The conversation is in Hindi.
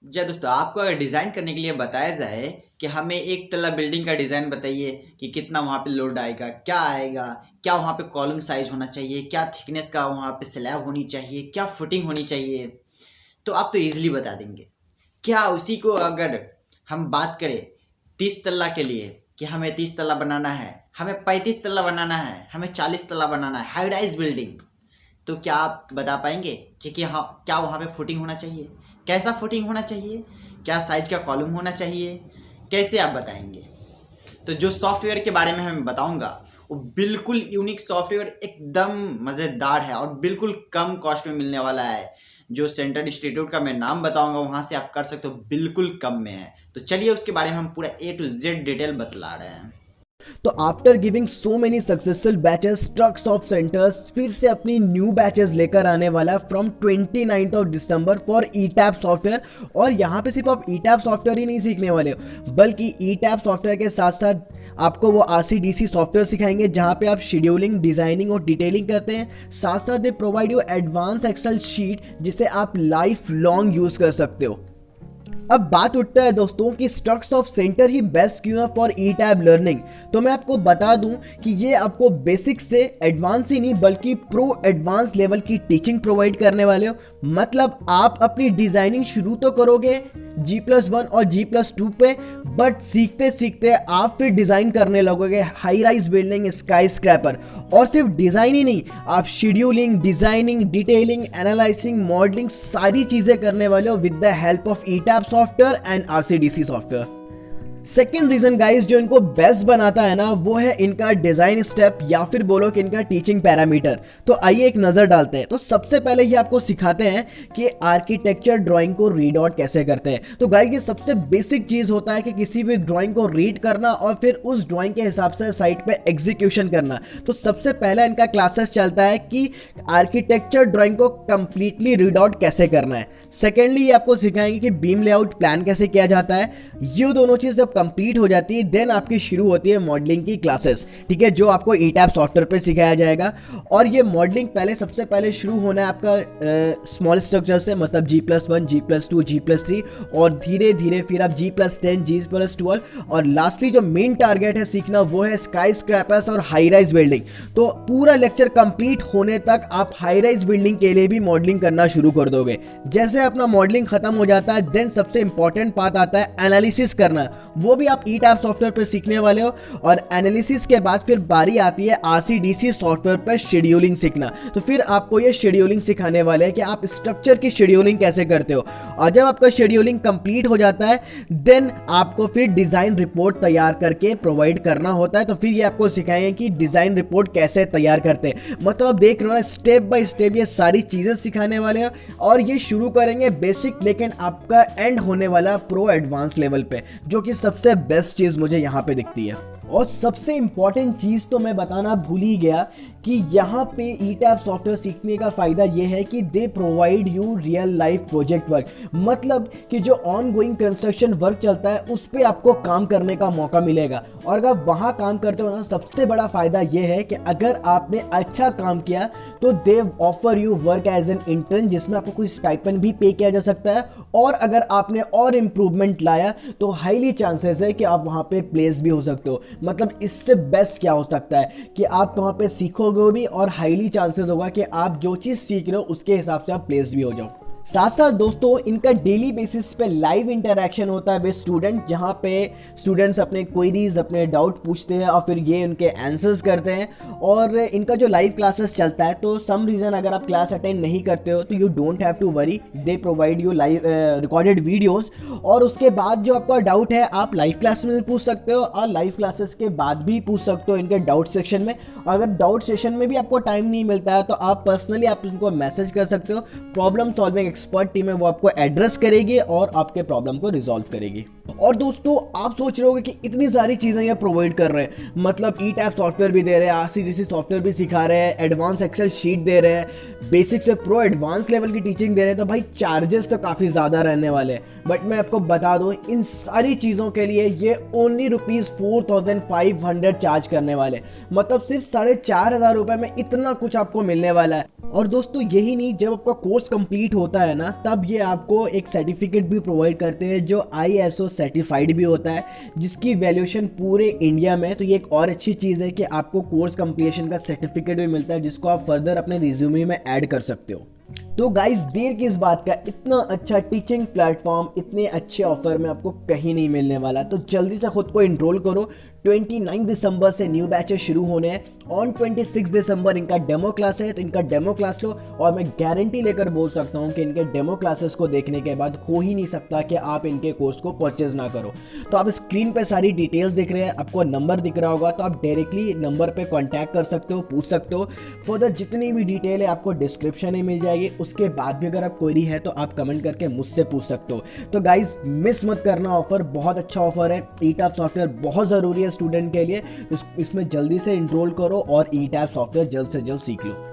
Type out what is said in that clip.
जी दोस्तों, आपको अगर डिज़ाइन करने के लिए बताया जाए कि हमें एक तल्ला बिल्डिंग का डिज़ाइन बताइए कि कितना वहाँ पे लोड आएगा, क्या वहाँ पे कॉलम साइज होना चाहिए, क्या थिकनेस का वहाँ पे स्लैब होनी चाहिए, क्या फुटिंग होनी चाहिए, तो आप तो ईजिली बता देंगे। क्या उसी को अगर हम बात करें 30 तल्ला के लिए कि हमें 30 तल्ला बनाना है, हमें 35 तल्ला बनाना है, हमें 40 तल्ला बनाना है, हाई राइज बिल्डिंग, तो क्या आप बता पाएंगे कि हाँ क्या वहाँ पे फुटिंग होना चाहिए, कैसा फुटिंग होना चाहिए, क्या साइज का कॉलम होना चाहिए, कैसे आप बताएंगे? तो जो सॉफ्टवेयर के बारे में मैं बताऊंगा वो बिल्कुल यूनिक सॉफ्टवेयर, एकदम मज़ेदार है और बिल्कुल कम कॉस्ट में मिलने वाला है। जो सेंट्रल इंस्टीट्यूट का मैं नाम बताऊंगा वहाँ से आप कर सकते हो, बिल्कुल कम में है। तो चलिए उसके बारे में हम पूरा A to Z डिटेल बतला रहे हैं। तो after giving so many successful batches, trucks of centres फिर से अपनी न्यू बैचेस लेकर आने वाला है from 29 of December for ETAP software. और यहाँ पे सिर्फ आप ईटैप सॉफ्टवेयर ही नहीं सीखने वाले हो, बल्कि ईटैप सॉफ्टवेयर के साथ साथ आपको वो RCDC सॉफ्टवेयर सिखाएंगे जहाँ पे आप शेड्यूलिंग, डिजाइनिंग और डिटेलिंग करते हैं। साथ साथ they provide you advance excel sheet जिसे आप लाइफ लॉन्ग यूज कर सकते हो। अब बात उठता है दोस्तों कि स्ट्रक्स ऑफ सेंटर ही बेस्ट क्यों है फॉर ई टैब लर्निंग। तो मैं आपको बता दूं कि ये आपको बेसिक से एडवांस ही नहीं बल्कि प्रो एडवांस लेवल की टीचिंग प्रोवाइड करने वाले हो। मतलब आप अपनी डिजाइनिंग शुरू तो करोगे G+1 और G+2 पे, बट सीखते सीखते आप फिर डिजाइन करने लगोगे high rise building, skyscraper. और सिर्फ डिजाइन ही नहीं, आप scheduling, designing, detailing, analysing, modelling सारी चीजें करने वाले हो with the help of ETABS software and RCDC software. Second reason guys जो इनको बेस्ट बनाता है ना, वो है इनका डिजाइन स्टेप या फिर बोलो कि इनका टीचिंग पैरामीटर। तो आइए एक नजर डालते हैं। तो सबसे पहले ये आपको सिखाते हैं कि आर्किटेक्चर ड्राइंग को रीड आउट कैसे करते हैं। तो गाइस ये सबसे बेसिक चीज होता है कि किसी भी ड्राइंग को रीड करना और फिर उस ड्राइंग के हिसाब से साइट पे एग्जीक्यूशन करना। तो सबसे पहले इनका क्लासेस चलता है कि आर्किटेक्चर ड्राइंग को कंप्लीटली रीड आउट कैसे करना है। सेकेंडली ये आपको सिखाएंगे कि बीम लेआउट प्लान कैसे किया जाता है। ये दोनों चीज जब कंप्लीट हो जाती है देन आपकी शुरू होती है मॉडलिंग की क्लासेस, ठीक है, जो आपको ईटैप सॉफ्टवेयर पे सिखाया जाएगा। और ये मॉडलिंग सबसे पहले शुरू होना है आपका स्मॉल स्ट्रक्चर से, मतलब G+1, G+2, G+3 और धीरे धीरे फिर आप G+10, G+12 और लास्टली जो मेन टारगेट है सीखना वो है स्काई स्क्रैपर्स और हाई राइज बिल्डिंग। तो पूरा लेक्चर कंप्लीट होने तक आप हाई राइज बिल्डिंग के लिए भी मॉडलिंग करना शुरू कर दोगे। जैसे अपना मॉडलिंग खत्म हो जाता है देन सबसे इंपॉर्टेंट पार्ट आता है एनालिसिस करना, वो भी आप ईटैप सॉफ्टवेयर पर सीखने वाले हो। और एनालिसिस के बाद फिर बारी आती है RCDC सॉफ्टवेयर पर शेड्यूलिंग सीखना। तो फिर आपको ये शेड्यूलिंग सिखाने वाले हैं कि आप स्ट्रक्चर की शेड्यूलिंग कैसे करते हो। और जब आपका शेड्यूलिंग कंप्लीट हो जाता है देन आपको फिर डिजाइन रिपोर्ट तैयार करके प्रोवाइड करना होता है। तो फिर ये आपको सिखाएंगे कि डिजाइन रिपोर्ट कैसे तैयार करते हैं। मतलब आप देख रहे हो ना, स्टेप बाय स्टेप ये सारी चीजें सिखाने वाले हैं। और ये शुरू करेंगे बेसिक, लेकिन आपका एंड होने वाला प्रो एडवांस लेवल पे, जो कि सबसे बेस्ट चीज मुझे यहाँ पे दिखती है। और सबसे इंपॉर्टेंट चीज तो मैं बताना भूल ही गया कि यहाँ पे ईटैप सॉफ्टवेयर सीखने का फायदा ये है कि दे provide you real life project work. मतलब कि जो ऑन गोइंग कंस्ट्रक्शन वर्क चलता है उस पर आपको काम करने का मौका मिलेगा। और अगर वहाँ काम करते हो ना, सबसे बड़ा फायदा ये है कि अगर आपने अच्छा काम किया तो they offer you work as an intern, जिसमें आपको कोई स्टाइपेंड भी पे किया जा सकता है। और अगर आपने और इम्प्रूवमेंट लाया तो हाईली चांसेस है कि आप वहाँ पे प्लेस भी हो सकते हो। मतलब इससे बेस्ट क्या हो सकता है कि आप वहाँ पे सीखोगे भी और हाईली चांसेस होगा कि आप जो चीज़ सीख रहे हो उसके हिसाब से आप प्लेस भी हो जाओ। साथ साथ दोस्तों इनका डेली बेसिस पे लाइव इंटरेक्शन होता है विद स्टूडेंट, जहाँ पे स्टूडेंट्स अपने क्वेरीज, अपने डाउट पूछते हैं और फिर ये उनके आंसर्स करते हैं। और इनका जो लाइव क्लासेस चलता है, तो सम रीज़न अगर आप क्लास अटेंड नहीं करते हो तो you don't have to worry, they provide you live recorded videos. और उसके बाद जो आपका डाउट है आप लाइव क्लास में पूछ सकते हो और लाइव क्लासेस के बाद भी पूछ सकते हो इनके डाउट सेक्शन में। अगर डाउट सेशन में भी आपको टाइम नहीं मिलता है तो आप पर्सनली आप उनको मैसेज कर सकते हो। प्रॉब्लम सॉल्विंग एक्सपर्ट टीम है वो आपको एड्रेस करेगी और आपके प्रॉब्लम को रिजॉल्व करेगी। और दोस्तों आप सोच रहे होगे कि इतनी सारी चीजें ये प्रोवाइड कर रहे हैं, मतलब ईटैप सॉफ्टवेयर भी दे रहे हैं, RCDC सॉफ्टवेयर भी सिखा रहे हैं, एडवांस एक्सेल शीट दे रहे हैं, बेसिक से प्रो एडवांस लेवल की टीचिंग दे रहे हैं, तो भाई चार्जेस तो काफी ज्यादा रहने वाले हैं। बट मैं आपको बता दूं इन सारी चीजों के लिए ये ओनली ₹4,500 चार्ज करने वाले, मतलब सिर्फ 4,500 रुपए में इतना कुछ आपको मिलने वाला है। और दोस्तों यही नहीं, जब आपका कोर्स कंप्लीट होता है ना, तब ये आपको एक सर्टिफिकेट भी प्रोवाइड करते हैं जो ISO सर्टिफाइड भी होता है, जिसकी वैल्यूएशन पूरे इंडिया में है। तो ये एक और अच्छी चीज़ है कि आपको कोर्स कंप्लीशन का सर्टिफिकेट भी मिलता है, जिसको आप फर्दर अपने रिज्यूमे में ऐड कर सकते हो। तो गाइस, देर किस बात का, इतना अच्छा टीचिंग प्लेटफॉर्म इतने अच्छे ऑफर में आपको कहीं नहीं मिलने वाला। तो जल्दी से खुद को इनरोल करो। 29 दिसंबर से न्यू बैचेस शुरू होने हैं। ऑन 26 दिसंबर इनका डेमो क्लास है, तो इनका डेमो क्लास लो। और मैं गारंटी लेकर बोल सकता हूँ कि इनके डेमो क्लासेस को देखने के बाद हो ही नहीं सकता कि आप इनके कोर्स को परचेज ना करो। तो आप स्क्रीन पे सारी डिटेल्स दिख रहे हैं, आपको नंबर दिख रहा होगा, तो आप डायरेक्टली नंबर पे कांटेक्ट कर सकते हो, पूछ सकते हो। फर्दर जितनी भी डिटेल है आपको डिस्क्रिप्शन में मिल जाएगी। उसके बाद भी अगर आप क्वेरी है तो आप कमेंट करके मुझसे पूछ सकते हो। तो गाइज, मिस मत करना ऑफर, बहुत अच्छा ऑफर है। ETAP सॉफ्टवेयर बहुत ज़रूरी है स्टूडेंट के लिए। इसमें जल्दी से इनरोल करो और ETAP सॉफ्टवेयर जल्द से जल्द सीख लो।